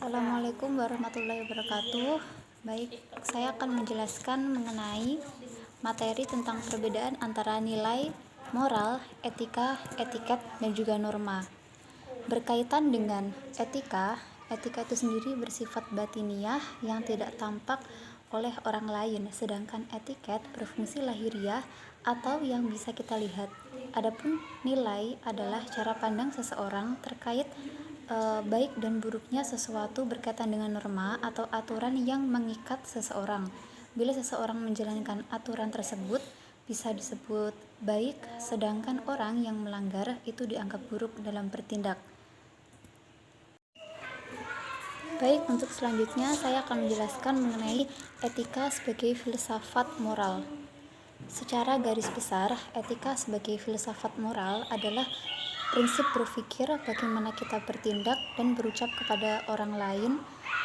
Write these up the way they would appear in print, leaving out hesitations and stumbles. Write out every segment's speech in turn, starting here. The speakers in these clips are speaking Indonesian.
Assalamualaikum warahmatullahi wabarakatuh. Baik, saya akan menjelaskan mengenai materi tentang perbedaan antara nilai, moral, etika, etiket, dan juga norma. Berkaitan dengan etika, etika itu sendiri bersifat batiniah yang tidak tampak oleh orang lain, sedangkan etiket berfungsi lahiriah atau yang bisa kita lihat. Adapun nilai adalah cara pandang seseorang terkait baik dan buruknya sesuatu berkaitan dengan norma atau aturan yang mengikat seseorang. Bila seseorang menjalankan aturan tersebut, bisa disebut baik, sedangkan orang yang melanggar itu dianggap buruk dalam bertindak. Baik, untuk selanjutnya saya akan menjelaskan mengenai etika sebagai filsafat moral. Secara garis besar, etika sebagai filsafat moral adalah prinsip berpikir bagaimana kita bertindak dan berucap kepada orang lain,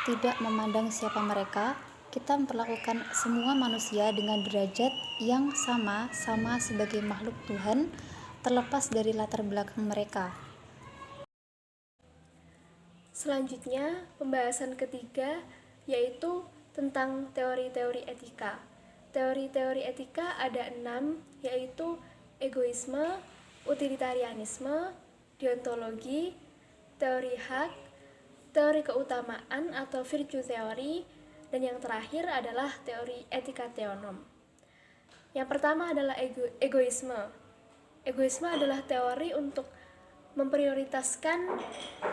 tidak memandang siapa mereka. Kita memperlakukan semua manusia dengan derajat yang sama sebagai makhluk Tuhan, terlepas dari latar belakang mereka. Selanjutnya, pembahasan ketiga yaitu tentang teori-teori etika. Teori-teori etika ada 6, yaitu egoisme, utilitarianisme, deontologi, teori hak, teori keutamaan atau virtue theory, dan yang terakhir adalah teori etika theonom. Yang pertama adalah egoisme. Egoisme adalah teori untuk memprioritaskan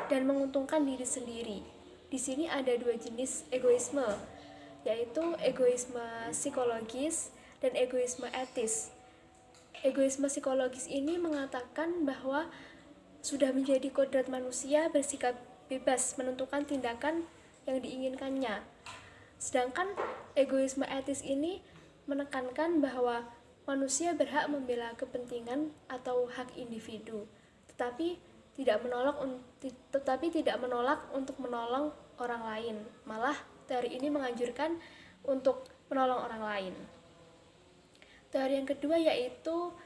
dan menguntungkan diri sendiri. Di sini ada dua jenis egoisme, yaitu egoisme psikologis dan egoisme etis. Egoisme psikologis ini mengatakan bahwa sudah menjadi kodrat manusia bersikap bebas menentukan tindakan yang diinginkannya. Sedangkan egoisme etis ini menekankan bahwa manusia berhak membela kepentingan atau hak individu, tetapi tidak menolak untuk menolong orang lain. Malah teori ini menganjurkan untuk menolong orang lain. Teori yang kedua yaitu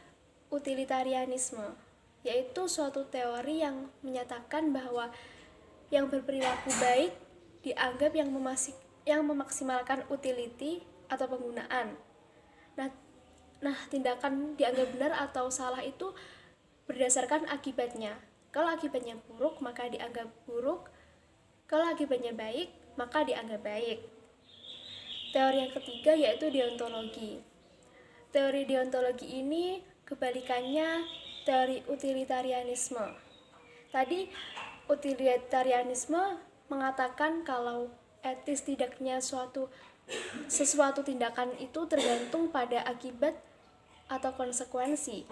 utilitarianisme, yaitu suatu teori yang menyatakan bahwa yang berperilaku baik dianggap yang memaksimalkan utility atau penggunaan. Nah, tindakan dianggap benar atau salah itu berdasarkan akibatnya. Kalau akibatnya buruk, maka dianggap buruk. Kalau akibatnya baik, maka dianggap baik. Teori yang ketiga yaitu deontologi. Teori deontologi ini kebalikannya teori utilitarianisme. Tadi utilitarianisme mengatakan kalau etis tidaknya sesuatu tindakan itu tergantung pada akibat atau konsekuensi.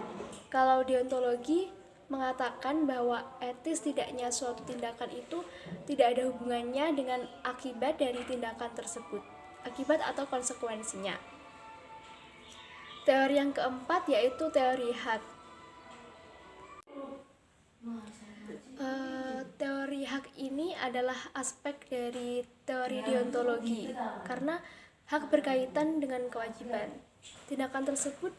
Kalau deontologi mengatakan bahwa etis tidaknya suatu tindakan itu tidak ada hubungannya dengan akibat dari tindakan tersebut, akibat atau konsekuensinya. Teori yang keempat yaitu teori hak. Teori hak ini adalah aspek dari teori deontologi karena hak berkaitan dengan kewajiban. Tindakan tersebut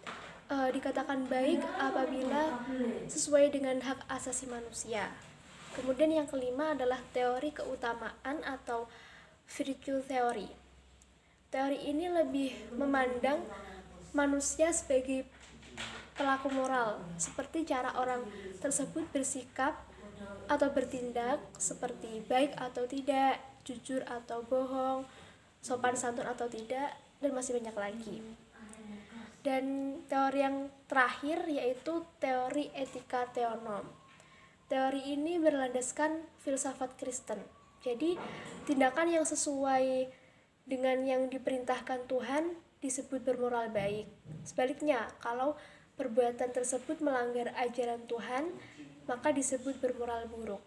dikatakan baik apabila sesuai dengan hak asasi manusia. Kemudian yang kelima adalah teori keutamaan atau virtue theory. Teori ini lebih memandang manusia sebagai pelaku moral, seperti cara orang tersebut bersikap atau bertindak seperti baik atau tidak, jujur atau bohong, sopan santun atau tidak, dan masih banyak lagi. Dan teori yang terakhir yaitu teori etika theonom. Teori ini berlandaskan filsafat Kristen. Jadi, tindakan yang sesuai dengan yang diperintahkan Tuhan disebut bermoral baik. Sebaliknya, kalau perbuatan tersebut melanggar ajaran Tuhan, maka disebut bermoral buruk.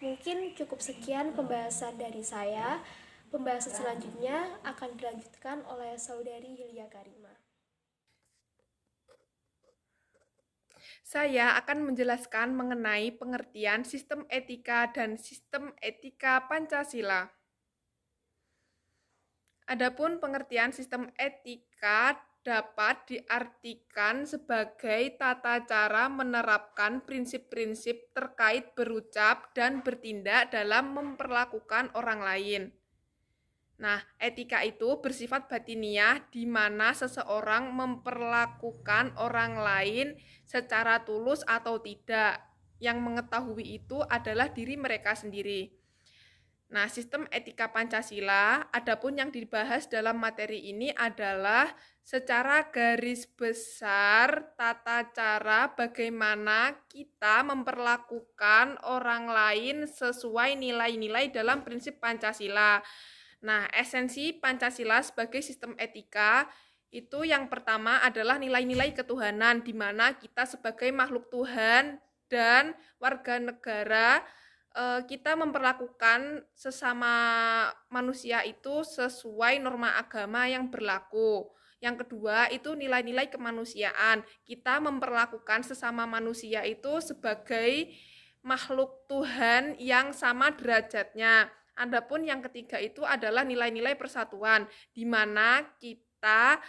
Mungkin cukup sekian pembahasan dari saya. Pembahasan selanjutnya akan dilanjutkan oleh Saudari Hilya Karima. Saya akan menjelaskan mengenai pengertian sistem etika dan sistem etika Pancasila. Adapun pengertian sistem etika dapat diartikan sebagai tata cara menerapkan prinsip-prinsip terkait berucap dan bertindak dalam memperlakukan orang lain. Nah, etika itu bersifat batiniah di mana seseorang memperlakukan orang lain secara tulus atau tidak. Yang mengetahui itu adalah diri mereka sendiri. Nah, sistem etika Pancasila, adapun yang dibahas dalam materi ini adalah secara garis besar tata cara bagaimana kita memperlakukan orang lain sesuai nilai-nilai dalam prinsip Pancasila. Nah, esensi Pancasila sebagai sistem etika itu yang pertama adalah nilai-nilai ketuhanan, di mana kita sebagai makhluk Tuhan dan warga negara kita memperlakukan sesama manusia itu sesuai norma agama yang berlaku. Yang kedua itu nilai-nilai kemanusiaan. Kita memperlakukan sesama manusia itu sebagai makhluk Tuhan yang sama derajatnya. Adapun yang ketiga itu adalah nilai-nilai persatuan, di mana kita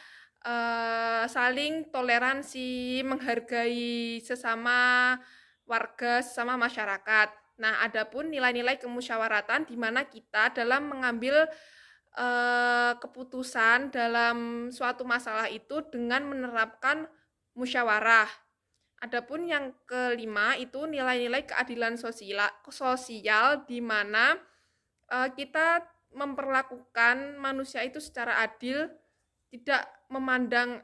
saling toleransi, menghargai sesama warga, sesama masyarakat. Nah, adapun nilai-nilai kemusyawaratan di mana kita dalam mengambil keputusan dalam suatu masalah itu dengan menerapkan musyawarah. Adapun yang kelima itu nilai-nilai keadilan sosial di mana kita memperlakukan manusia itu secara adil, tidak memandang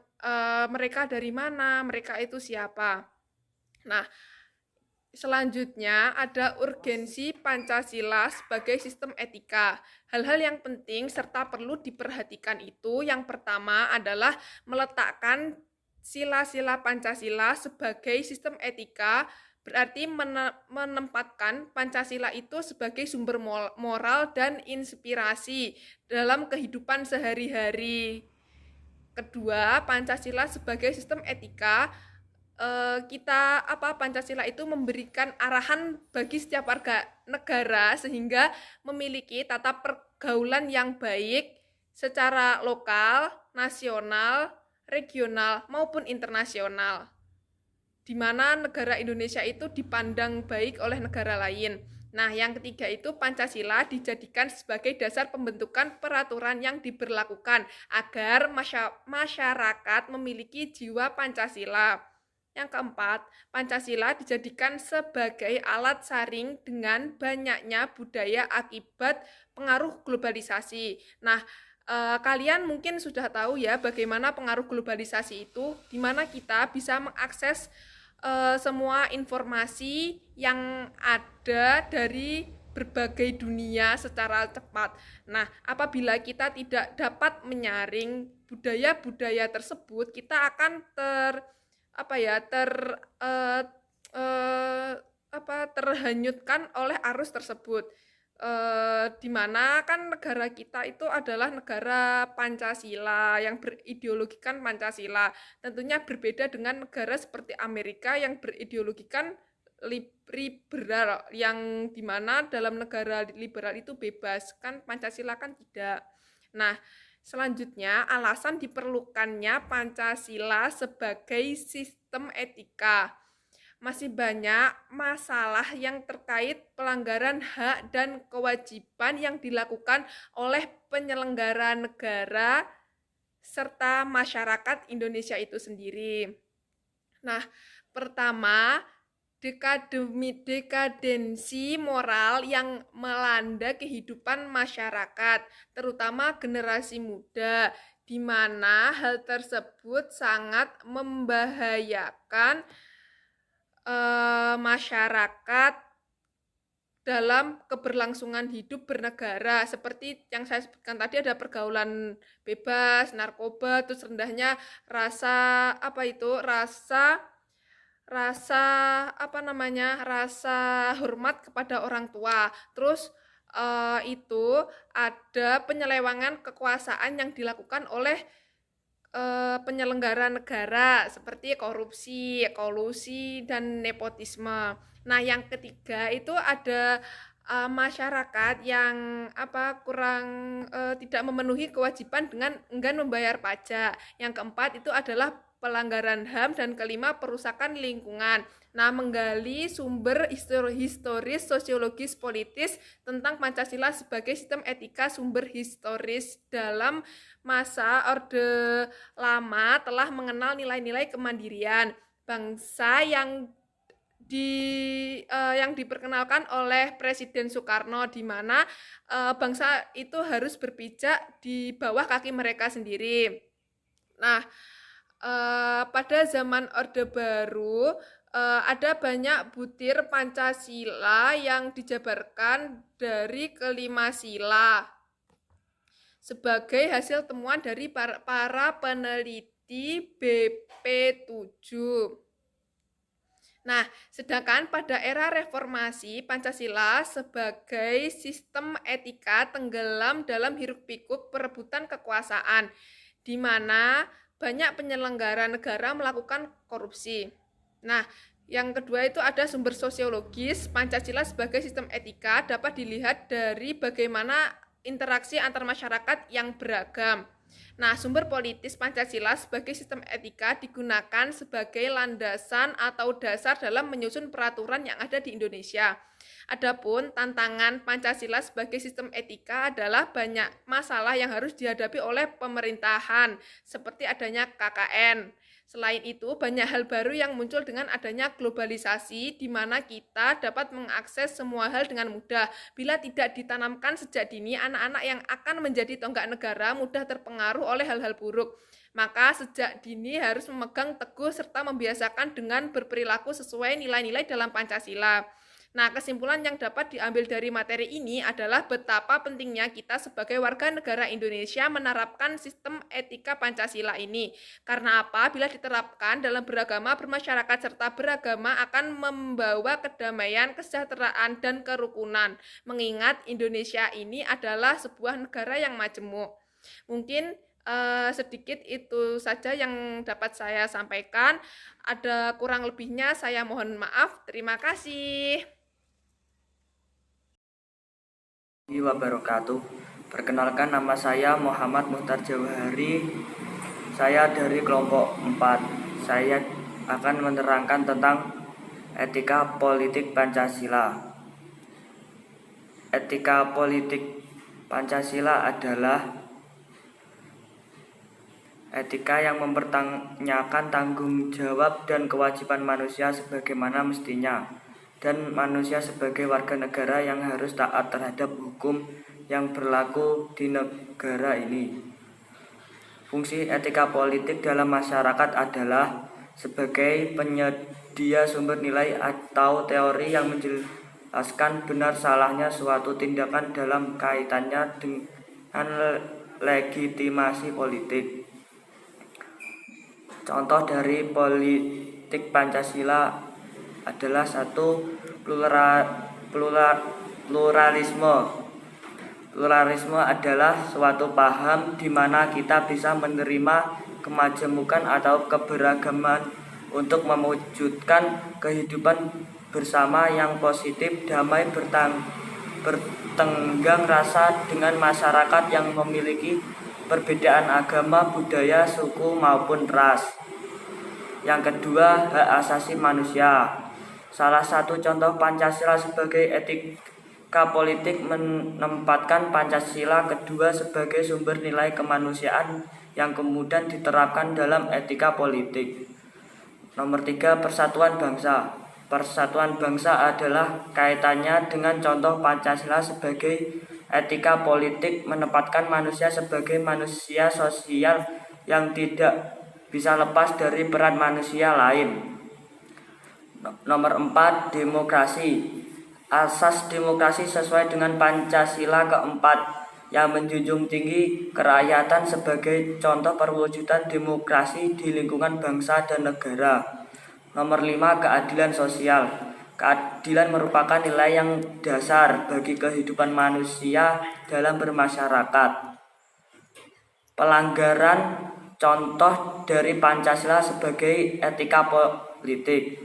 mereka dari mana, mereka itu siapa. Nah, selanjutnya ada urgensi Pancasila sebagai sistem etika. Hal-hal yang penting serta perlu diperhatikan itu yang pertama adalah meletakkan sila-sila Pancasila sebagai sistem etika, berarti menempatkan Pancasila itu sebagai sumber moral dan inspirasi dalam kehidupan sehari-hari. Kedua, Pancasila sebagai sistem etika, Pancasila itu memberikan arahan bagi setiap warga negara sehingga memiliki tata pergaulan yang baik secara lokal, nasional, regional maupun internasional, di mana negara Indonesia itu dipandang baik oleh negara lain. Nah, yang ketiga itu Pancasila dijadikan sebagai dasar pembentukan peraturan yang diberlakukan agar masyarakat memiliki jiwa Pancasila. Yang keempat, Pancasila dijadikan sebagai alat saring dengan banyaknya budaya akibat pengaruh globalisasi. Nah, kalian mungkin sudah tahu ya bagaimana pengaruh globalisasi itu, di mana kita bisa mengakses semua informasi yang ada dari berbagai dunia secara cepat. Nah, apabila kita tidak dapat menyaring budaya-budaya tersebut, kita akan terhanyutkan oleh arus tersebut. Di mana kan negara kita itu adalah negara Pancasila yang berideologikan Pancasila. Tentunya berbeda dengan negara seperti Amerika yang berideologikan liberal, yang dimana dalam negara liberal itu bebas, kan Pancasila kan tidak. Nah, selanjutnya alasan diperlukannya Pancasila sebagai sistem etika. Masih banyak masalah yang terkait pelanggaran hak dan kewajiban yang dilakukan oleh penyelenggara negara serta masyarakat Indonesia itu sendiri. Nah, pertama, dekadensi moral yang melanda kehidupan masyarakat, terutama generasi muda, di mana hal tersebut sangat membahayakan masyarakat dalam keberlangsungan hidup bernegara. Seperti yang saya sebutkan tadi, ada pergaulan bebas, narkoba, terus rendahnya rasa hormat kepada orang tua. Terus itu ada penyelewangan kekuasaan yang dilakukan oleh penyelenggara negara seperti korupsi, kolusi, dan nepotisme. Nah, yang ketiga itu ada masyarakat yang kurang tidak memenuhi kewajiban dengan enggan membayar pajak. Yang keempat itu adalah pelanggaran HAM, dan kelima perusakan lingkungan. Nah, menggali sumber historis, sosiologis, politis tentang Pancasila sebagai sistem etika sumber historis dalam masa Orde Lama telah mengenal nilai-nilai kemandirian bangsa yang diperkenalkan oleh Presiden Soekarno, di mana bangsa itu harus berpijak di bawah kaki mereka sendiri. Nah, pada zaman Orde Baru ada banyak butir Pancasila yang dijabarkan dari kelima sila sebagai hasil temuan dari para peneliti BP7. Nah, sedangkan pada era reformasi, Pancasila sebagai sistem etika tenggelam dalam hiruk-pikuk perebutan kekuasaan, di mana banyak penyelenggara negara melakukan korupsi. Nah, yang kedua itu ada sumber sosiologis. Pancasila sebagai sistem etika dapat dilihat dari bagaimana interaksi antar masyarakat yang beragam. Nah, sumber politis Pancasila sebagai sistem etika digunakan sebagai landasan atau dasar dalam menyusun peraturan yang ada di Indonesia. Adapun tantangan Pancasila sebagai sistem etika adalah banyak masalah yang harus dihadapi oleh pemerintahan, seperti adanya KKN. Selain itu, banyak hal baru yang muncul dengan adanya globalisasi, di mana kita dapat mengakses semua hal dengan mudah. Bila tidak ditanamkan sejak dini, anak-anak yang akan menjadi tonggak negara mudah terpengaruh oleh hal-hal buruk. Maka sejak dini harus memegang teguh serta membiasakan dengan berperilaku sesuai nilai-nilai dalam Pancasila. Nah, kesimpulan yang dapat diambil dari materi ini adalah betapa pentingnya kita sebagai warga negara Indonesia menerapkan sistem etika Pancasila ini. Karena apa? Bila diterapkan dalam beragama, bermasyarakat, serta beragama akan membawa kedamaian, kesejahteraan, dan kerukunan. Mengingat Indonesia ini adalah sebuah negara yang majemuk. Mungkin sedikit itu saja yang dapat saya sampaikan. Ada kurang lebihnya saya mohon maaf. Terima kasih. Wabarakatuh. Perkenalkan, nama saya Muhammad Muhtar Jawahari. Saya dari kelompok 4. Saya akan menerangkan tentang etika politik Pancasila. Etika politik Pancasila adalah etika yang mempertanyakan tanggung jawab dan kewajiban manusia sebagaimana mestinya, dan manusia sebagai warga negara yang harus taat terhadap hukum yang berlaku di negara ini. Fungsi etika politik dalam masyarakat adalah sebagai penyedia sumber nilai atau teori yang menjelaskan benar salahnya suatu tindakan dalam kaitannya dengan legitimasi politik. Contoh dari politik Pancasila adalah satu, pluralisme. Pluralisme adalah suatu paham di mana kita bisa menerima kemajemukan atau keberagaman untuk mewujudkan kehidupan bersama yang positif, damai, bertenggang rasa dengan masyarakat yang memiliki perbedaan agama, budaya, suku, maupun ras. Yang kedua, hak asasi manusia. Salah satu contoh Pancasila sebagai etika politik menempatkan Pancasila kedua sebagai sumber nilai kemanusiaan yang kemudian diterapkan dalam etika politik. Nomor 3, persatuan bangsa. Persatuan bangsa adalah kaitannya dengan contoh Pancasila sebagai etika politik menempatkan manusia sebagai manusia sosial yang tidak bisa lepas dari peran manusia lain. Nomor 4, demokrasi. Asas demokrasi sesuai dengan Pancasila keempat yang menjunjung tinggi kerakyatan sebagai contoh perwujudan demokrasi di lingkungan bangsa dan negara. Nomor 5, keadilan sosial. Keadilan merupakan nilai yang dasar bagi kehidupan manusia dalam bermasyarakat. Pelanggaran contoh dari Pancasila sebagai etika politik.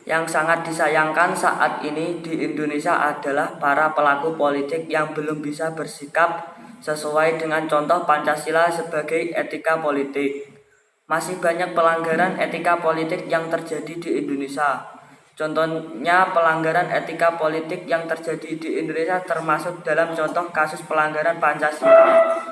Yang sangat disayangkan saat ini di Indonesia adalah para pelaku politik yang belum bisa bersikap sesuai dengan contoh Pancasila sebagai etika politik. Masih banyak pelanggaran etika politik yang terjadi di Indonesia. Contohnya pelanggaran etika politik yang terjadi di Indonesia termasuk dalam contoh kasus pelanggaran Pancasila.